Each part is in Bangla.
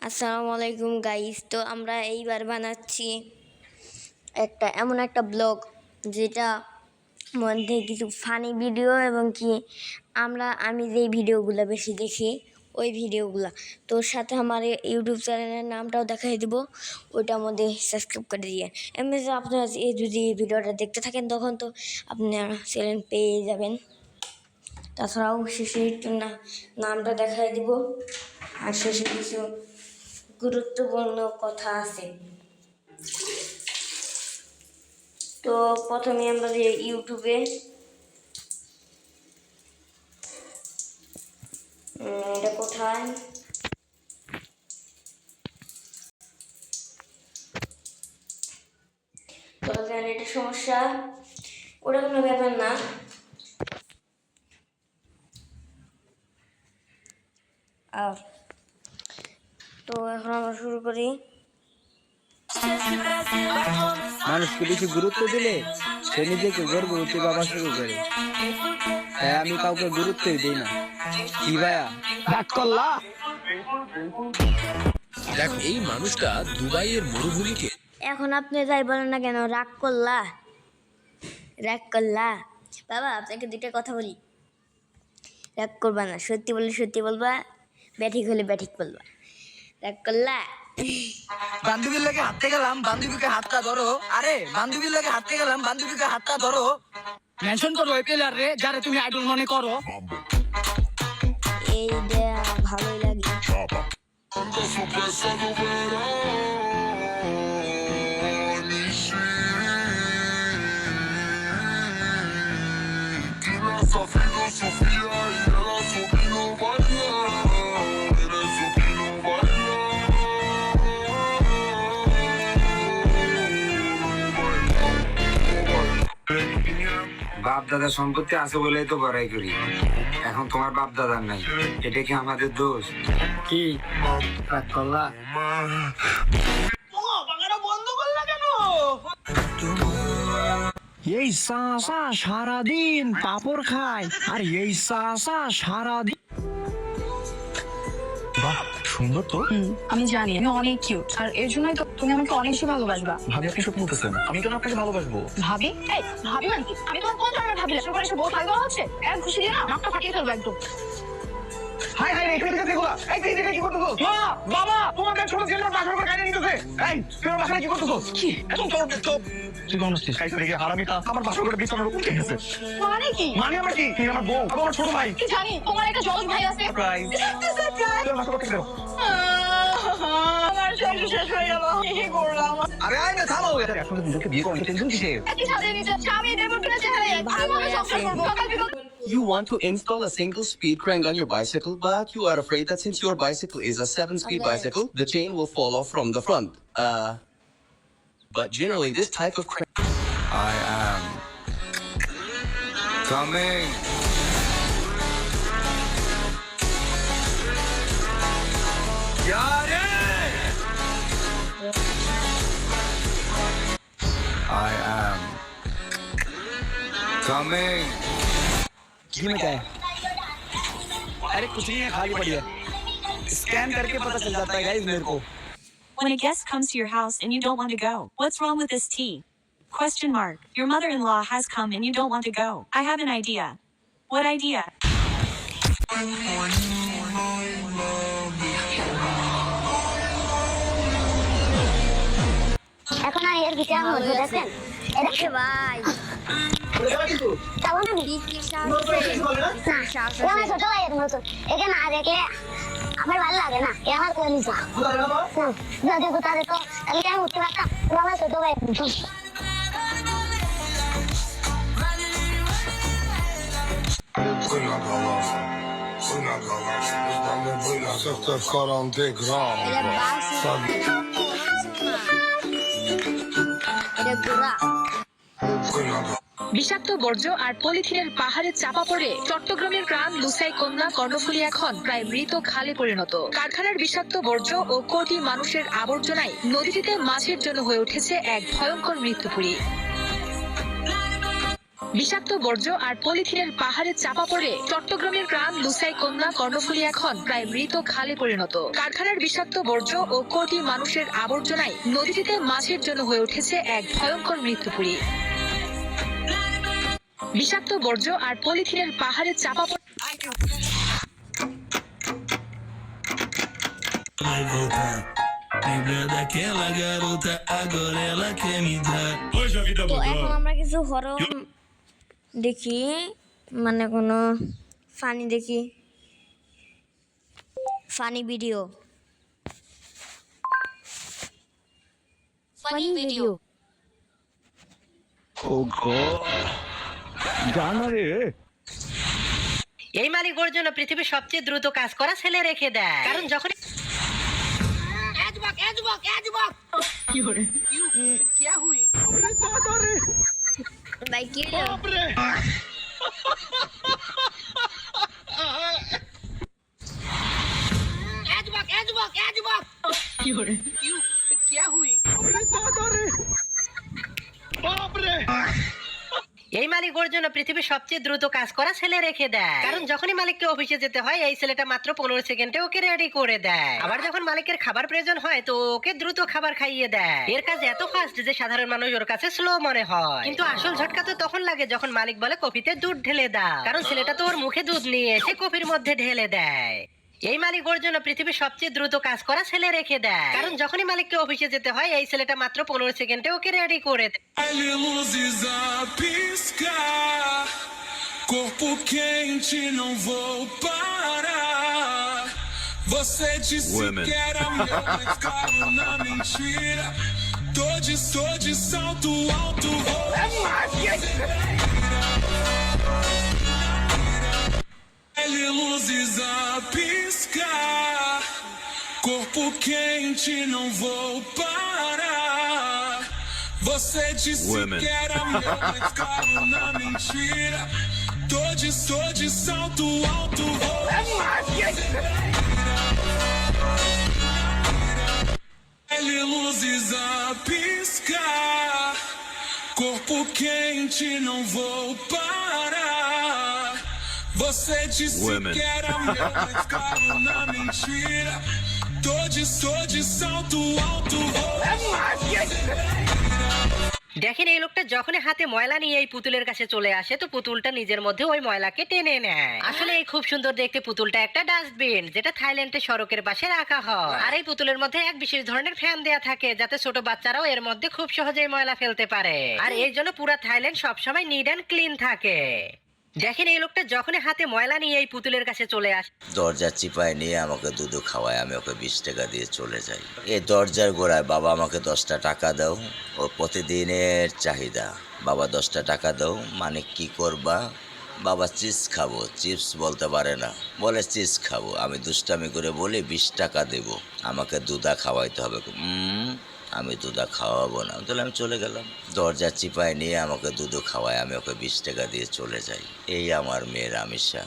আসসালামু আলাইকুম গাইস। তো আমরা এইবার বানাচ্ছি এমন একটা ব্লগ যেটা মধ্যে কিছু ফানি ভিডিও এবং কি আমি যেই ভিডিওগুলো বেশি দেখি ওই ভিডিওগুলা। তো সাথে আমার ইউটিউব চ্যানেলের নামটাও দেখাই দিব, ওইটার মধ্যে সাবস্ক্রাইব করে দিয়ে এমনি যে আপনারা যদি এই ভিডিওটা দেখতে থাকেন তখন তো আপনারা চ্যানেল পেয়ে যাবেন। তাছাড়াও শেষে নামটা দেখাই দিব আর শেষে কিছু গুরুত্বপূর্ণ কথা আছে। তো প্রথমে আমরা যে ইউটিউবে এটা কোথায় তো এটা সমস্যা, ওটা কোনো ব্যাপার না। তো এখন আমরা শুরু করি। মানুষকে বেশি গুরুত্ব দিলে সে নিজেকে গর্ববতী ভাবা শুরু করে। তাই আমি কাউকে গুরুত্বই দিই না। কি ভাইয়া রাগ করলা? দেখ এই মানুষটা দুবাইয়ের মরুভূমিকে এখন আপনি যাই বলেন না কেন, রাগ করলা বাবা, আপনাকে দুইটা কথা বলি, রাগ করবা না, সত্যি বললে সত্যি বলবা, ব্যাঠিক হলে ব্যাঠিক বলবা। রাগ করলা? বান্ধবীর লাগে হাঁটতে গেলাম, বান্ধবীকে হাতটা ধরো। আরে বান্ধবীর লাগে হাঁটতে গেলাম, বান্ধবীকে হাতটা ধরো। মেনশন করো ওই প্লেয়ার রে যারে তুমি আইডল মনে করো। এইটা ভালোই লাগে। বাপ দাদা সম্পত্তি আছে বলেই তো বড়াই করি। এখন তোমার বাপ দাদার নাই, এটা কি আমাদের দোষ? কি রাগ করলা? এই চাচা সারাদিন পাপড় খায়, আর এই চাচা সারাদিন। বাহ সুন্দর তো। আমি জানি আমি অনেক কিউট, আর এর জন্যই তো তুমি আমাকে অনেক বেশি ভালোবাসবা। ভাবি আপনি সত্যি বলতেছেন? আমি কেন আপনাকে ভালোবাসবো? ভাবি? এই ভাবি মানে কি? আমি তোমার কোন ধরনের ভাবি? শুরু করে এসে বউ থাকবে হচ্ছে এক খুশি দিয়ে না নাকটা ফাটিয়ে ফেলবো একদম। হাই হাই এখানে থেকে দেখো, এই দিকে কি করতেছো? মা বাবা তোমাদের ছোট ছেলে বাসার উপর কাজে নিতেছে। এই তুমি বাসায় কি করতেছো? কি এত চোপ তুই কোন আসছিস? কাই করে হারামিটা আমার বাসার উপরে বিছানার উপর উঠে গেছে। মানে কি? মানে আমার কি? তুই আমার বউ, আমার ছোট ভাই। কি জানি তোমার একটা জলজ ভাই আছে। সারপ্রাইজ। তুই বাসার উপর কেন? আমার শেষ হয়ে গেল, কি করলাম? আরে আয় না থামো। আসলে তুমি বিয়ে করতে টেনশন কিসের? একই সাথে নিজের স্বামী দেবপ্রিয় চেহারায় ভালোভাবে সংসার করবো। You want to install a single speed crank on your bicycle, but you are afraid that since your bicycle is a 7-speed bicycle, the chain will fall off from the front. But generally this type of crank I am coming. I am coming. जी में क्या है? अरे कुछ नहीं है, खाली पड़ी है। स्कैन करके पता चल जाता है गाइस मेरे को। When a guest comes to your house and you don't want to go, what's wrong with this tea? Question mark. Your mother-in-law has come and you don't want to go. I have an idea. What idea? এখন আর এর ভিতরে আমি মধ্যে দেখেন দেখে ভাই তখন আমি আমার ছোট ভাই নতুন একে না দেখলে আমার ভালো লাগে না, এ আমার করে নিচে যদি কোথা যেত তাহলে আমি উঠতে পারতাম। আমার ছোট ভাই এটা গোড়া। বিষাক্ত বর্জ্য আর পলিথিনের পাহাড়ে চাপা পড়ে চট্টগ্রামের গ্রাম লুসাই কন্যা কর্ণফুলী এখন প্রায় মৃত খালে পরিণত। কারখানার বিষাক্ত বর্জ্য ও কোটি মানুষের আবর্জনায় নদীটিতে মাছের জন্য হয়ে উঠেছে এক ভয়ঙ্কর মৃত্যুপুরী। বিষাক্ত বর্জ্য আর পলিথিনের পাহাড়ে চাপা পড়ে চট্টগ্রামের প্রাণ লুসাই কন্যা কর্ণফুলী এখন প্রায় মৃত খালে পরিণত। কারখানার বিষাক্ত বর্জ্য ও কোটি মানুষের আবর্জনায় নদীটিতে মাছের জন্য হয়ে উঠেছে এক ভয়ঙ্কর মৃত্যুপুরী। বিষাক্ত বর্জ্য আর পলিথিনের পাহাড়ে চাপা পড়ে তো এখন আমরা কিছু হরর দেখি, মানে কোনো ফানি দেখি, ফানি ভিডিও। ও গড, জানা রে। এই মালিক ওর জন্য পৃথিবীর সবচেয়ে দ্রুত কাজ করা ছেলে রেখে দেয়, কারণ যখন ভাই কি হলো? এই মালিক ওর জন্য পৃথিবীর সবচেয়ে দ্রুত কাজ করা ছেলে রেখে দেয়, কারণ যখনই মালিককে অফিসে যেতে হয় এই ছেলেটা মাত্র 15 সেকেন্ডে ওকে রেডি করে দেয়। আবার যখন মালিকের খাবার প্রয়োজন হয় তো ওকে দ্রুত খাবার খাইয়ে দেয়। এর কাজ এত ফাস্ট যে সাধারণ মানুষ ওর কাছে স্লো মনে হয়, কিন্তু আসল ঝটকা তো তখন লাগে যখন মালিক বলে কফিতে দুধ ঢেলে দাও, কারণ ছেলেটা তো ওর মুখে দুধ নিয়ে এসে কফির মধ্যে ঢেলে দেয়। এই মালিক ওর জন্য পৃথিবীর সবচেয়ে দ্রুত কাজ করা ছেলে রেখে দেয়, কারণ যখনই মালিককে অফিসে যেতে হয় এই ছেলেটা মাত্র 15 সেকেন্ডে ওকে রেডি করে দেয়। Luzes a piscar, corpo quente, não vou parar. Você disse que era meu, mas caiu na mentira. Tô de salto alto, vou. Luzes a piscar, corpo quente, não vou parar. Você disse que era meu, mas caiu na mentira. Tô de salto alto, vou. Luzes a piscar, corpo quente, não vou parar. Você disse que era meu, mas caiu na mentira. Tô de salto alto, vou. দেখেন এই লোকটা যখনই হাতে ময়লা নিয়ে এই পুতুলের কাছে চলে আসে তো পুতুলটা নিজের মধ্যে ওই ময়লাকে টেনে নেয়। আসলে এই খুব সুন্দর দেখতে পুতুলটা একটা ডাস্টবিন, যেটা থাইল্যান্ডে সড়কের পাশে রাখা হয়। আর এই পুতুলের মধ্যে এক বিশেষ ধরনের ফ্যান দেয়া থাকে যাতে ছোট বাচ্চারাও এর মধ্যে খুব সহজেই ময়লা ফেলতে পারে। আর এই জন্য পুরো থাইল্যান্ড সবসময় নিট অ্যান্ড ক্লিন থাকে। দেখেন এই লোকটা যখনই হাতে ময়লা নিয়ে এই পুতুলের কাছে চলে আসে, দরজা চিপায় নিয়ে আমাকে দুধ খাওয়ায়, আমি ওকে 20 টাকা দিয়ে চলে যাই। এই দরজার গোড়ায় বাবা আমাকে 10টা টাকা দাও, ওর প্রতিদিনের চাহিদা। বাবা 10টা টাকা দাও, মানে কি করবা? বাবা চিপস খাবো, চিপস বলতে পারে না, বলে চিপস খাবো। আমি দুষ্টামি করে বলি 20 টাকা দেবো, আমাকে দুধা খাওয়াইতে হবে। আমি দুধা খাওয়াবো না, তাহলে আমি চলে গেলাম। দরজা চিপায় নিয়ে আমাকে দুধ খাওয়ায়, আমি ওকে 20 টাকা দিয়ে চলে যাই। এই আমার মেয়ের আমিষা।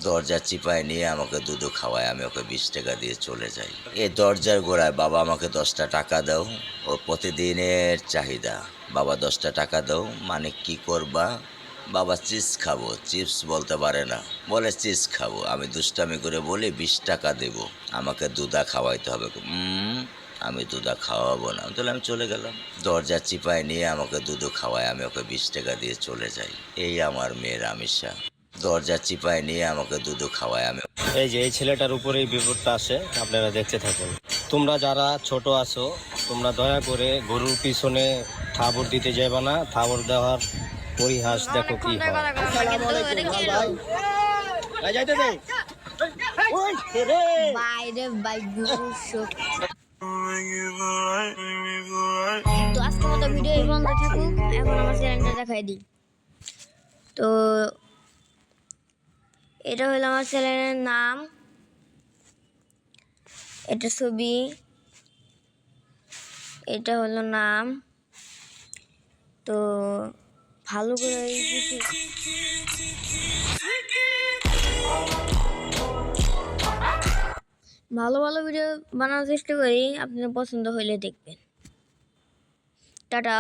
দরজা চিপায় নিয়ে আমাকে দুধ খাওয়ায়, আমি ওকে 20 টাকা দিয়ে চলে যাই। এই দরজার গোড়ায় বাবা আমাকে 10টা টাকা দাও, ওর প্রতিদিনের চাহিদা। বাবা 10টা টাকা দাও, মানে কি করবা? বাবা চিপস খাবো, চিপস বলতে পারে না, বলে চিপস খাবো। আমি দুষ্টামি করে বলি 20 টাকা দেবো, আমাকে দুধা খাওয়াইতে হবে। আমি দুধা খাওয়াবো না, তাহলে আমি চলে গেলাম। দরজা চিপায় নিয়ে আমাকে দুধ খাওয়ায়, আমি ওকে 20 টাকা দিয়ে চলে যাই। এই আমার মেয়ের আমিষা। দরজা চিপায় নিয়ে আমাকে দুধ খাওয়ায়, আমি এই যে এই ছেলেটার উপরেই বিপদটা আসে, আপনারা দেখতে থাকুন। তোমরা যারা ছোট আছো তোমরা দয়া করে গরুর পিছনে থাবর দিতে যাবে না। থাবর দেওয়ার পরিহাস দেখো কি হয়। বাইরে তো আজকের মতো ভিডিও এই বন্ধ থাকুক। এখন আমার চ্যানেলটা দেখাই দিই। তো এটা হলো আমার চ্যানেলের নাম, এটা ছবি, এটা হলো নাম। তো ভালো করে ভালো ভালো ভিডিও বানানোর চেষ্টা করি, আপনার পছন্দ হইলে দেখবেন। টাটা।